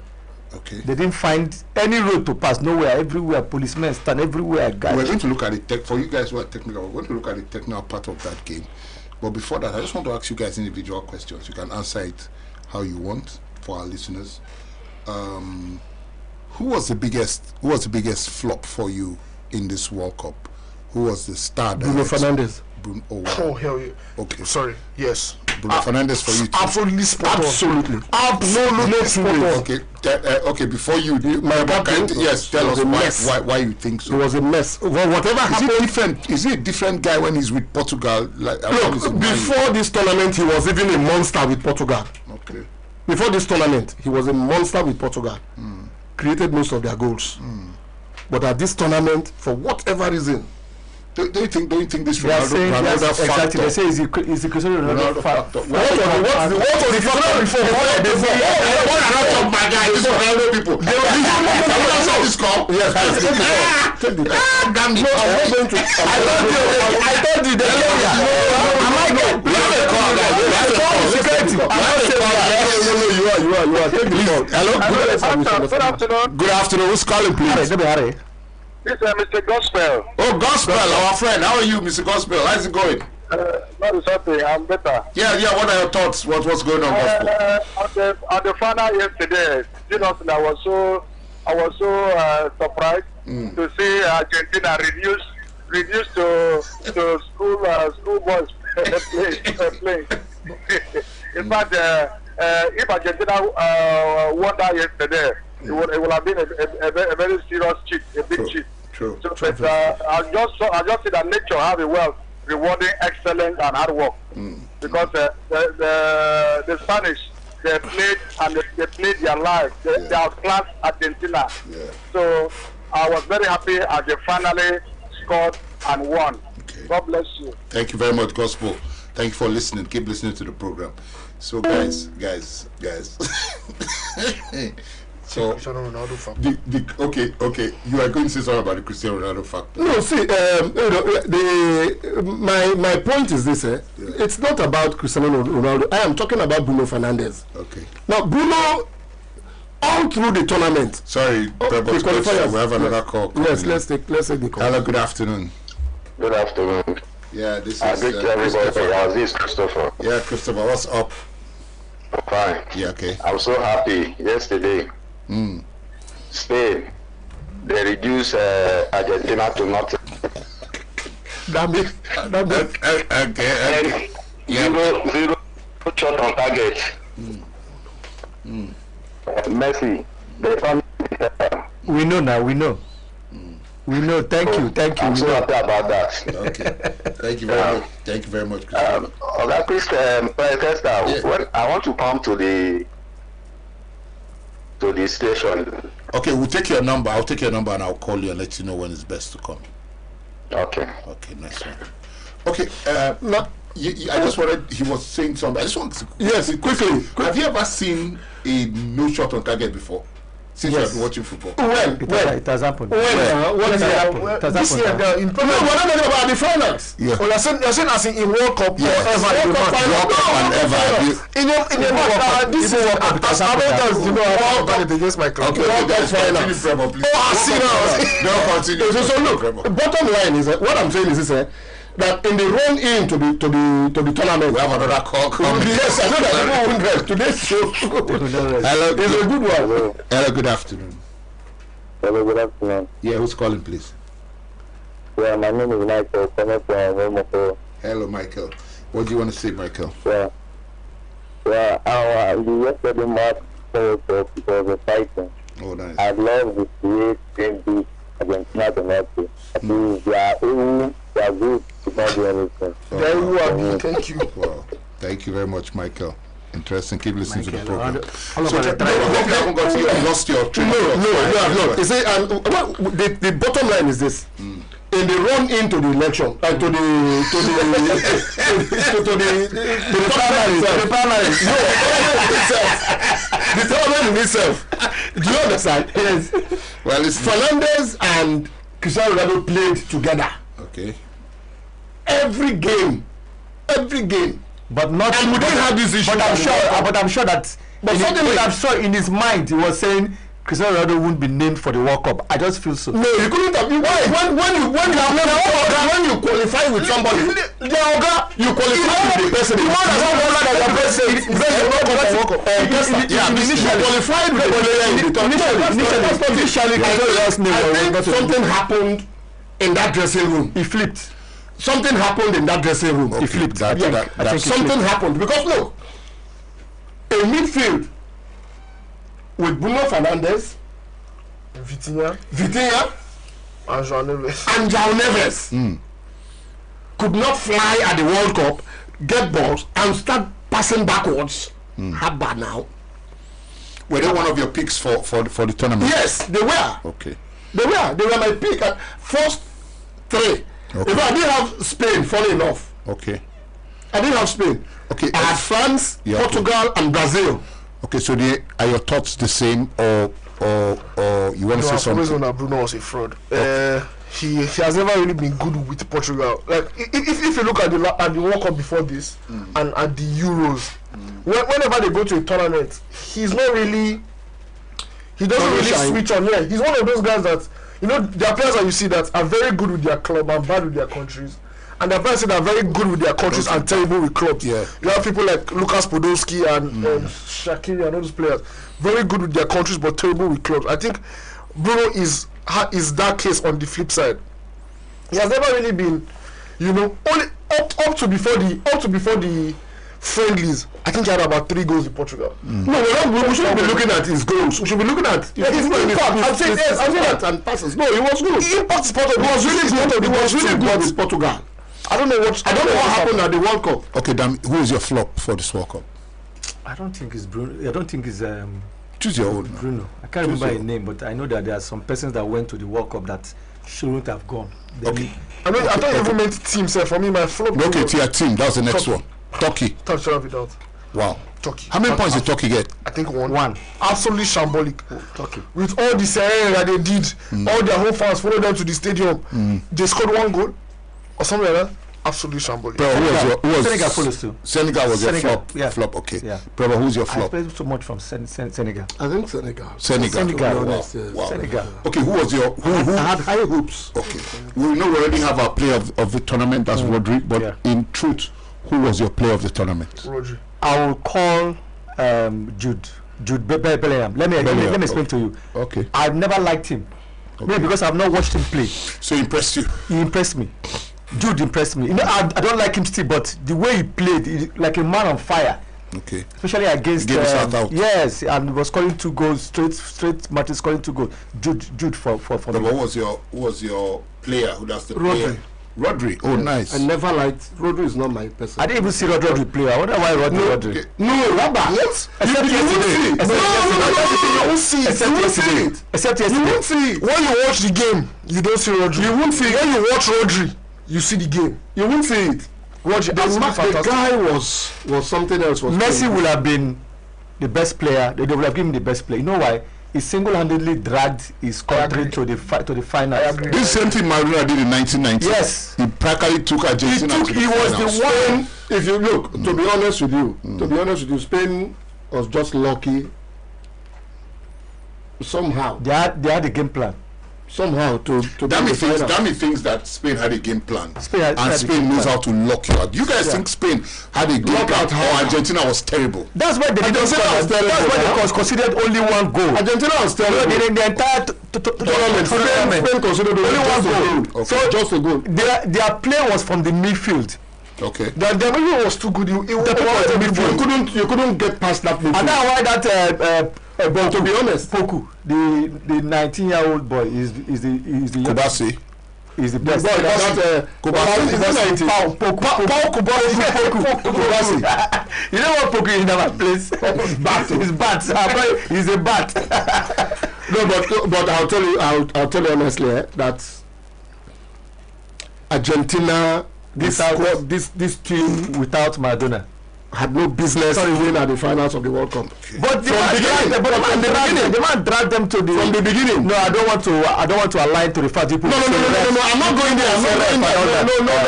Okay. They didn't find any road to pass. Nowhere. Everywhere policemen stand. Everywhere guys. We're going to look at it for you guys who are technical. We're going to look at the technical part of that game. But before that, I just want to ask you guys individual questions. You can answer it how you want for our listeners. Who was the biggest flop for you in this World Cup? Who was the star? Bruno Fernandes. Oh hell yeah. Okay. Sorry. Yes. Bruno Fernandes for you too. Absolutely spot on. Absolutely. Absolutely spot on. Okay. Okay. Before you, my captain. Yes. Tell us why you think so. It was a mess. Well, whatever happened. Is he a different guy when he's with Portugal? Look, before this tournament, he was even a monster with Portugal. Okay. Before this tournament, he was a monster with Portugal. Created most of their goals. But at this tournament, for whatever reason, do you think this Ronaldo factor? Exactly. They say is the Cristiano Ronaldo factor. What was the factor before? What are not talking about guys? This Ronaldo people. They were this call. Yes. Take the Damn it! I told you. Am I good? You are. Take the call. Hello. Good afternoon. Good afternoon. Who's calling, please? This is Mr. Gospel. Oh, Gospel, our friend. How are you, Mr. Gospel? How's it going? Not something. I'm better. Yeah. What are your thoughts? What's going on, Gospel? On the final yesterday, you know, I was so surprised to see Argentina reduced to school boys playing. In fact, if Argentina won that yesterday, it would have been a very serious cheat, a big cheat. True. So, but I just see that nature have a well rewarding excellence and hard work. Because the Spanish, they played their life. They outclassed Argentina. Yeah. So I was very happy as they finally scored and won. Okay. God bless you. Thank you very much, Gospel. Thank you for listening. Keep listening to the program. So guys. So Ronaldo factor. Okay. You are going to say something about the Cristiano Ronaldo factor. No, see, my point is this. It's not about Cristiano Ronaldo. I am talking about Bruno Fernandes. Okay. Now, Bruno, all through the tournament. Sorry, we have another call. Yes, let's take the call. Hello, good afternoon. Good afternoon. Yeah, this is Christopher. This is Christopher. Yeah, Christopher, what's up? Fine. Yeah, okay. I'm so happy yesterday. Spain, they reduced Argentina to nothing. Okay. Zero shot on target. Messi, they found We know now. We know. Thank you. I'm so happy about that. Okay. Thank you very much. Thank you very much, Christopher. When I want to come to the station. Okay, we'll take your number. I'll take your number and I'll call you and let you know when it's best to come. Okay. Okay, nice one. Okay, I just wanted, he was saying something. I just want to... Yes, quickly. Have you ever seen a no shot on target before? Since you have been watching football. It has happened. What is it? This year, in Premier League, we're not talking about the finals. Yeah. Well, you're saying as in World Cup Yes. World Cup and ever. In a match, this is as Americans, you know, I'm going to against my club. Okay, guys, continue, Trevor, please. Don't continue. So look, bottom line is what I'm saying is this. That in the run in to the tournament, We have another call coming. yes, I know that people won't rest. Today's show Hello, is a good one. Hello, good afternoon. Hello, good afternoon. Yeah, who's calling, please? Yeah, my name is Michael. Hello, Michael. What do you want to say, Michael? Yeah, the yesterday match because of fighting. Oh, nice. I love the way they beat Argentina to nothing. I think they are good to not do anything. There you are. Thank you. Wow. Thank you very much, Michael. Interesting. Keep listening to the program. All of us are trying. You lost your train. No. You see, the bottom line is this. In the run into the election, to the tournament in itself. Do you understand? Yes. Well, it's Fernandes and Cristiano Ronaldo played together. okay. Every game. But not. And we don't have this issue. But I'm sure that. But I'm sure in his mind he was saying Cristiano Ronaldo wouldn't be named for the World Cup. I just feel so. No, you couldn't have. When you qualify with somebody, you qualify with the person. The one that's not that person. You qualified with the player in the tournament. I think something happened in that dressing room. He flipped. Something happened in that dressing room. He flipped. I think something happened because look, a midfield with Bruno Fernandes, Vitinha, and João Neves could not fly at the World Cup, get balls, and start passing backwards. How bad now? Were they one of your picks for the tournament? Yes, they were. Okay. They were my pick at first 3. Okay. If I didn't have Spain, funny enough. Okay. I didn't have Spain. Okay. I had France, Portugal, and Brazil. Okay, so are your thoughts the same, or you want to say something? I've always known that Bruno was a fraud. Okay. He has never really been good with Portugal. Like if you look at the World Cup before this and at the Euros, whenever they go to a tournament, he's not really. He doesn't really switch on. Yeah, he's one of those guys that there are players that you see that are very good with their club and bad with their countries. And there are players that are very good with their countries and terrible with clubs. Yeah. You have people like Lukas Podolski and Shaqiri and all those players, very good with their countries but terrible with clubs. I think Bruno is that case on the flip side. He has never really been, only up to before the friendlies. I think he had about 3 goals in Portugal. No, we shouldn't be looking at his goals. We should be looking at his impact. I'm saying that and passes. No, he was good. He impact is part of it. He was really good with Portugal. I don't know what happened at the World Cup. Okay, damn, who is your flop for this World Cup? I don't think it's Bruno. I don't think it's choose your own. Bruno. I can't remember his name, but I know that there are some persons that went to the World Cup that shouldn't have gone. Okay. I thought you even meant team, sir. For me, my flop. Okay, to your team. That was the next one. Turkey. Wow. Turkey. How many points did Turkey get? I think one. Absolutely shambolic. Turkey. With all the scenario that they did, all their home fans followed them to the stadium. They scored 1 goal or something like that. Absolutely shambolic. Who was Senegal follows too. Senegal was your flop. Yeah. Flop. Okay. Yeah. Brother, who's your flop? I played so much from Senegal. I think Senegal. Wow. Senegal. Okay, who was your who I had high hopes. Okay. We know we already have our player of the tournament, that's Rodri, but in truth, who was your player of the tournament? Rodri. I will call Jude Bellingham. Let me explain to you. Okay. I've never liked him. Okay. Maybe because I've not watched him play. So he impressed you? He impressed me. Jude impressed me. I don't like him still, but the way he played, like a man on fire. Okay. Especially against yes, and he was scoring 2 goals straight matches, scoring 2 goals. Jude for the. Who was your player? Who does the player? Rodri. Oh, nice. I never liked Rodri. Is not my person. I didn't even see Rodri play. I wonder why Rodri. No, Rabba. Yes. Except yesterday. You won't see it. Except yesterday. You won't see it. When you watch the game, you don't see Rodri. You won't see it. When you watch Rodri, you see the game. You won't see it. The guy was something else. Messi will have been the best player. They would have given him the best player. You know why? He single-handedly dragged his country to the finals. This same thing Maradona did in 1990. Yes, he practically took Argentina. He was the one. If you look, to be honest with you, Spain was just lucky. Somehow they had a game plan. Somehow to Dami thinks that Spain had a game plan. Spain knows how to lock you out. You guys think Spain had a game plan or Argentina was terrible? That's why they didn't score. That's why they considered only 1 goal. Argentina was terrible. The entire tournament. Spain considered only 1 goal. Okay. So just a goal. Their play was from the midfield. Okay. The midfield was too good. You couldn't get past that midfield. And that's why that. But to be honest, Poku, the 19-year-old boy is the Kubasi. Is the best. Kubasi. You know what Poku is never plays? He's bat. He's a bat. No, but I'll tell you honestly that Argentina, this team without Maradona had no business winning at the finals of the World Cup. But the man dragged them to the from the beginning. No, I don't want to align to the fact people. No, I'm not going there.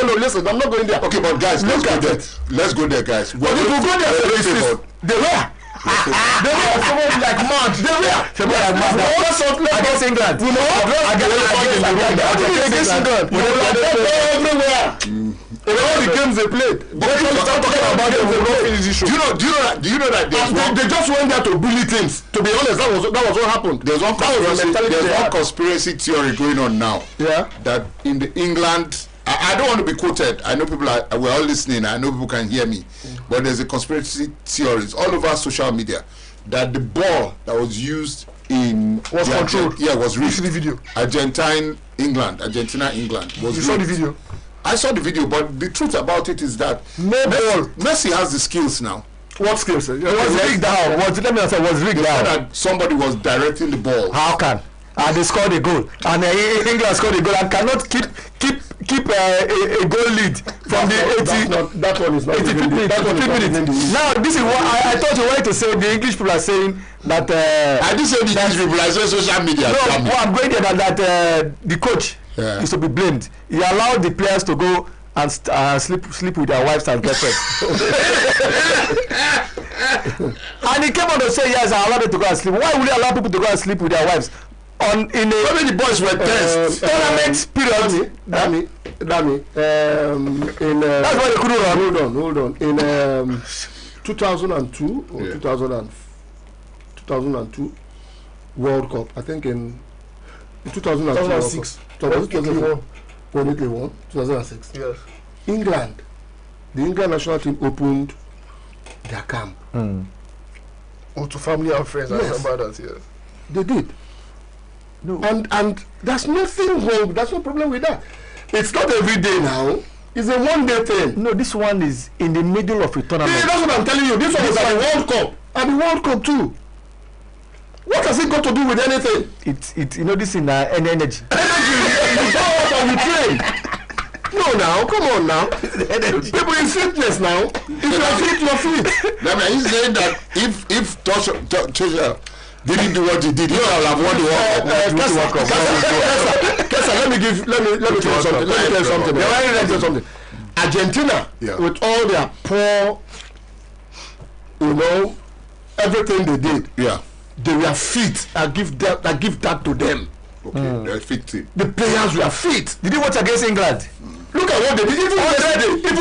No, listen, I'm not going there. Okay, but guys, let's go there, guys. But if we go there, they were. They were supposed like mad. They were like mad. Against England. You know, against England. Everywhere. In all the games they played. But we start talking about them. They don't finish this show. Do you know that they just went there to bully teams? To be honest, that was what happened. There's one conspiracy theory going on now. Yeah. That in the England, I don't want to be quoted. I know people we're all listening. I know people can hear me. But there's a conspiracy theories all over social media that the ball that was used in was controlled. Was rigged. The video. Argentina, England was. You saw the video. I saw the video, but the truth about it is that Messi has the skills now. What skills? It was rigged down. Let me answer. Was rigged down. That somebody was directing the ball. How can? And they scored a goal. And England scored a goal and cannot keep a goal lead from the 80. That one is not. 85th minute. Now this is what I thought you wanted to say. The English people are saying that. I didn't say the English people. I said social media. No, I'm going there that the coach is to be blamed. He allowed the players to go and sleep with their wives and girlfriends. And he came on to say, yes, I allowed them to go and sleep. Why would he allow people to go and sleep with their wives? How many boys were test tournament period? Dami. That's why they couldn't run. Hold on. In 2002 or 2002 World Cup, I think in 2006. 2006. Yes. England, the England national team opened their camp. Oh, to family and friends. Yes. I remember that. Yes, they did. No, and there's nothing wrong. There's no problem with that. It's not every day now. It's a one-day thing. No, this one is in the middle of a tournament. Yeah, that's what I'm telling you. This one is at the World Cup. At the World Cup too. What has it got to do with anything? It this in energy. Energy. You go out and you train. No, now, come on now. People in fitness now. If you are fit, you are fit. Now, are you saying that if Tosha didn't do what he did, he would have won the World Cup? Kessa, let me tell you something. Argentina, with all their poor, everything they did, they were fit. I give that to them. Okay, they're fit team. The players were fit. Did you watch against England? Look at what they did. Even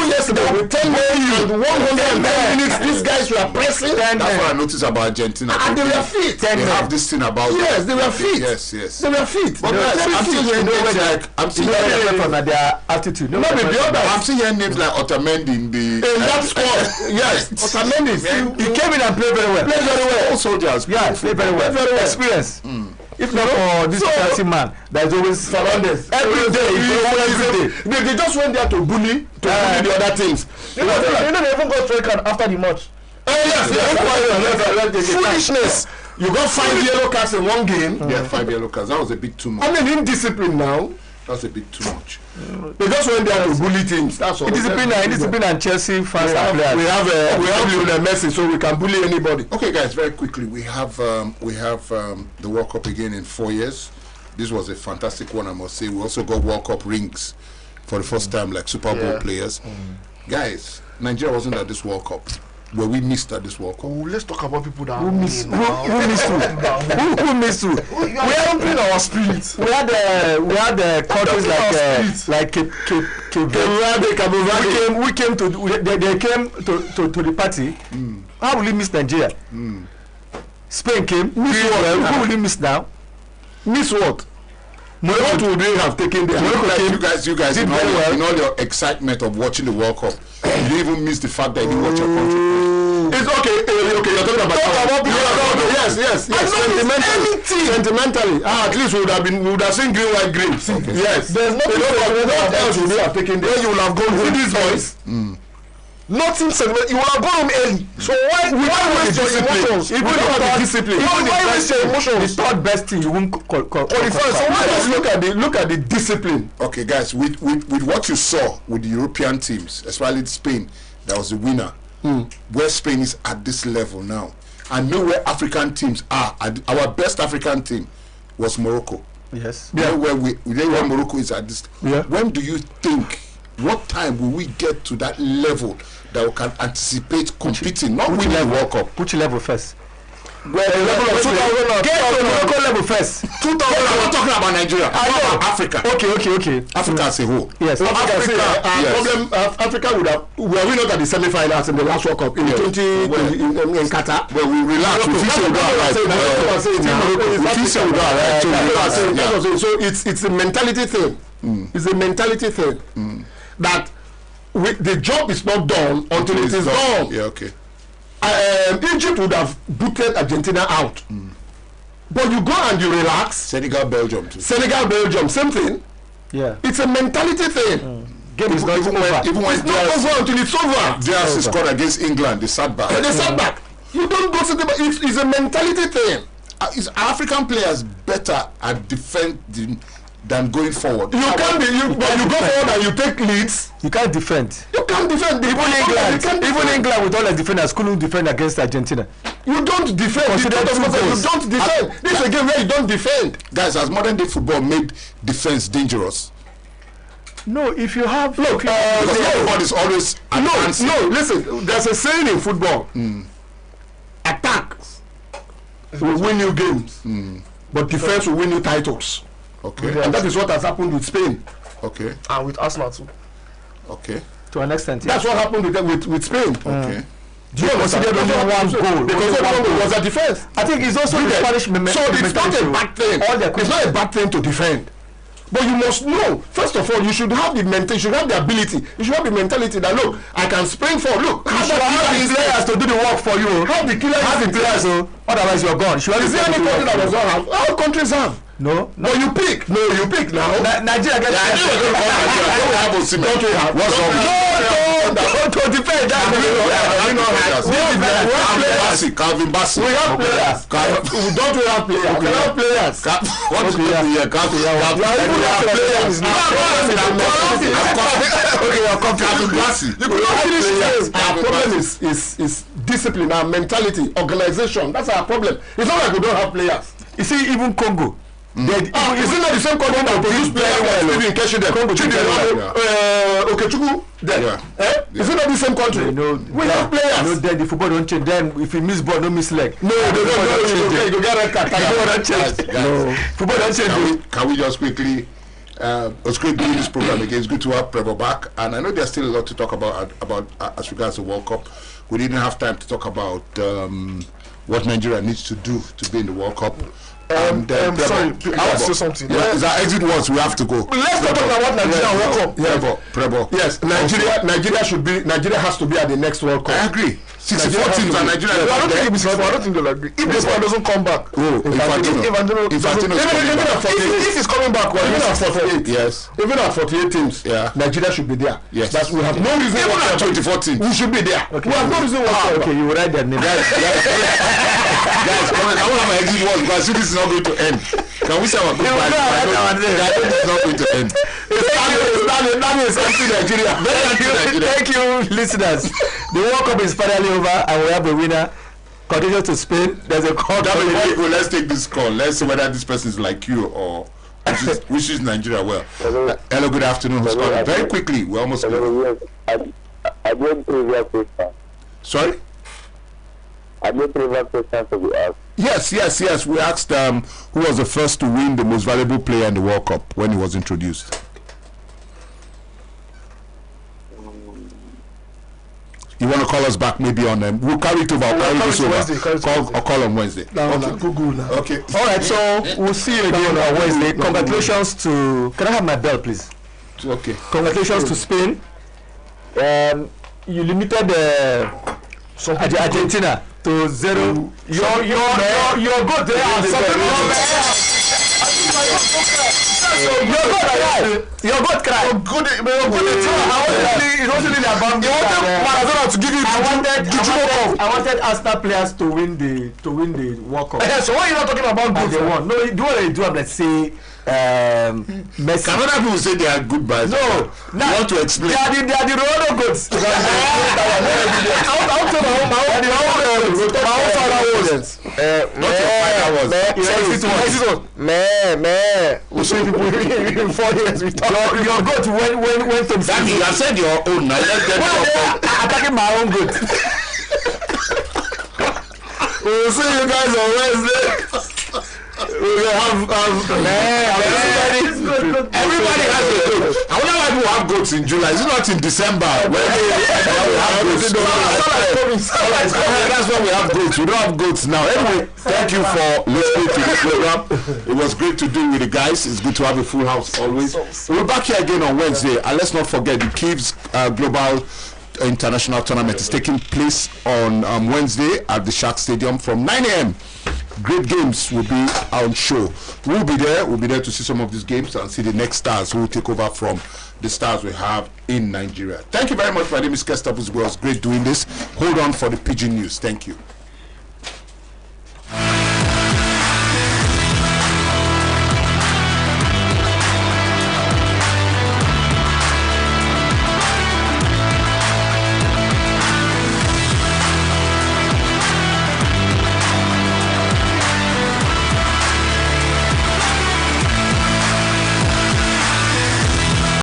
yesterday, with 10 minutes and 110 minutes, these guys were pressing. That's what I noticed about Argentina. And they were fit. They have this thing about them. Yes, they were fit. Yes. They were fit. But I'm still hearing names like I'm still hearing from their attitude. No, I'm still hearing names like Otamendi in that squad. Yes, Otamendi. He came in and played very well. All soldiers. Yeah, played very well. Experience. If not for this fancy man, there's always Fernandez. Every day. They just went there to bully the other teams. They even got straight card after the match. Yes. Foolishness. You got 5 yellow cards in one game. Yeah, 5 yellow cards. That was a bit too much. I mean, indiscipline now. That's a bit too much. They just went there to bully teams. That's all. Indiscipline and Chelsea fans and players. We have Lionel Messi, so we can bully anybody. Okay, guys, very quickly, we have the World Cup again in 4 years. This was a fantastic one, I must say. We also got World Cup rings for the first time, like Super Bowl players. Guys, Nigeria wasn't at this World Cup. Were we missed at this World Cup? Let's talk about people that who missed who? Who missed who? We haven't played our spirit. We had countries like Cape Verde. We came to the party. How will you miss Nigeria? Spain came. Miss what? Who will you miss now? Miss what? What would they have taken there? You guys, in all your excitement of watching the World Cup, you even miss the fact that you didn't watch your country. It's okay. You're talking about yes. Sentimentally, at least we would have seen green, white, green. Okay. Yes. There's nothing else we would have taken there. You will have gone with these boys. Nothing sentimental. You will have gone home early. So why waste your emotions? Even the discipline. Why waste your emotions? The third best thing you won't qualify. So why just look at the discipline? Okay, guys, with what you saw with the European teams, especially Spain, that was the winner. Where Spain is at this level now, and know where African teams are. Our best African team was Morocco. Yes. Where Morocco is at this. Yeah. When do you think what time will we get to that level that we can anticipate competing, not winning the World Cup? Which level first? Well, the level of 2000. Get to Morocco level first. 2000. I'm not talking about Nigeria. I'm talking about Africa. Okay. Africa as a whole. Yes. Africa would have. Were we not at the semi-finals in the last World Cup in 2020 in Qatar? Well, we relax. We So it's a mentality thing. It's a mentality thing that the job is not done until it is done. Yeah. Okay. Egypt would have booted Argentina out, but you go and you relax. Senegal, Belgium too. Senegal, Belgium, same thing. Yeah. It's a mentality thing. Game is not over. Even when It's not over until it's over. DRC scored against England, they sat back. They sat back. You don't go to the. It's a mentality thing. Is African players better at defending than going forward? You can't be. But you go forward and you take leads. You can't defend. You can't defend. Even England with all the defenders couldn't defend against Argentina. You don't defend. You don't defend. This is a game where you don't defend. Guys, has modern day football made defense dangerous? No, if you have because everybody is always advancing. No, listen. There's a saying in football: attack will win you games, but defense will win you titles. Okay. And that is what has happened with Spain. Okay. And with Arsenal too. Okay. to an extent. That's what happened with Spain. Okay. Do you consider only one goal? Because one goal was a defense. I think it's also the Spanish So it's not a bad thing. It's not a bad thing to defend. But you must know, first of all, you should have the mentality, you should have the ability, you should have the mentality that look, I can spring forward. Look, you should have the players to do the work for you. Have the players, so otherwise you're gone. Is there any country that does not have? All countries have. No. But you pick. No, you pick now. Nigeria gets Don't we have? What's up? No, to defend that. Calvin Bassey. We have players. Don't we have players? We have players. What's here? Calvin Bassey. Our problem is discipline, our mentality, organization. That's our problem. It's not like we don't have players. You see, even Congo. Isn't that the same country that produce players like Stephen Keshide, Okechukwu? Isn't that the same country? We have players. No, then the football don't change. Then if you miss ball, no miss leg. No, they don't change. You get red card. Football don't change. No, football don't change. Can we just quickly? It's great doing this program again. It's good to have Prebo back, and I know there's still a lot to talk about as regards the World Cup. We didn't have time to talk about what Nigeria needs to do to be in the World Cup. Sorry, I want to say something. Yeah, it's our exit once. We have to go. Let's talk about what Nigeria World Cup. Prebo. Yes, Nigeria has to be at the next World Cup. I agree. 64 teams and Nigeria. I don't think they'll agree. If this one doesn't come back, Infantino. If he's coming back, even at 48, yes, even at 48 teams, Nigeria should be there. Yes, we have no reason. Even at 24 teams, we should be there. We have no reason whatsoever. Okay, you write their name. Guys, I want to have my exit words because this is not going to end. Can we say our goodbye? It's not going to end. That is Nigeria. Thank you, listeners. The World Cup is finally over, and we have a winner. Continue to Spain. There's a call. Let's take this call. Let's see whether this person is like you or wishes Nigeria well. Hello, good afternoon. Very quickly, we're almost done. I did previous question. Sorry? I did previous question to be asked. Yes. We asked who was the first to win the most valuable player in the World Cup when he was introduced. You want to call us back maybe on them? We'll carry it over. Call on Wednesday. Okay. All right. So we'll see you again on Wednesday. Congratulations to. Can I have my bell, please? Okay. Congratulations to Spain. You limited Argentina to 0. You're good there. Your God cry. It wasn't really about me. I wanted Arsenal players to win the World Cup. So why are you not talking about good? They won. No, do what they do. Let's say Messi. Canada people say they are good guys. No, you want to explain? They are the Ronaldo goods. nonsense. Not your final was. We'll show people in 4 years. We talk. Your goat when to That means you have said your own. Now let's get attacking my own goat. We'll see you guys on Wednesday. We'll everybody has a goat. I wonder why people have goats in July. Is it not in December? That's why we have goats. We don't have goats now. Anyway, thank you for listening to the program. It was great to do with the guys. It's good to have a full house always. We're back here again on Wednesday. And let's not forget the Kiev Global International Tournament is taking place on Wednesday at the Shark Stadium from 9 a.m. Great games will be on show. We'll be there. We'll be there to see some of these games and see the next stars who will take over from the stars we have in Nigeria. Thank you very much. My name is Kester Busgo. It was great doing this. Hold on for the Pidgin News. Thank you.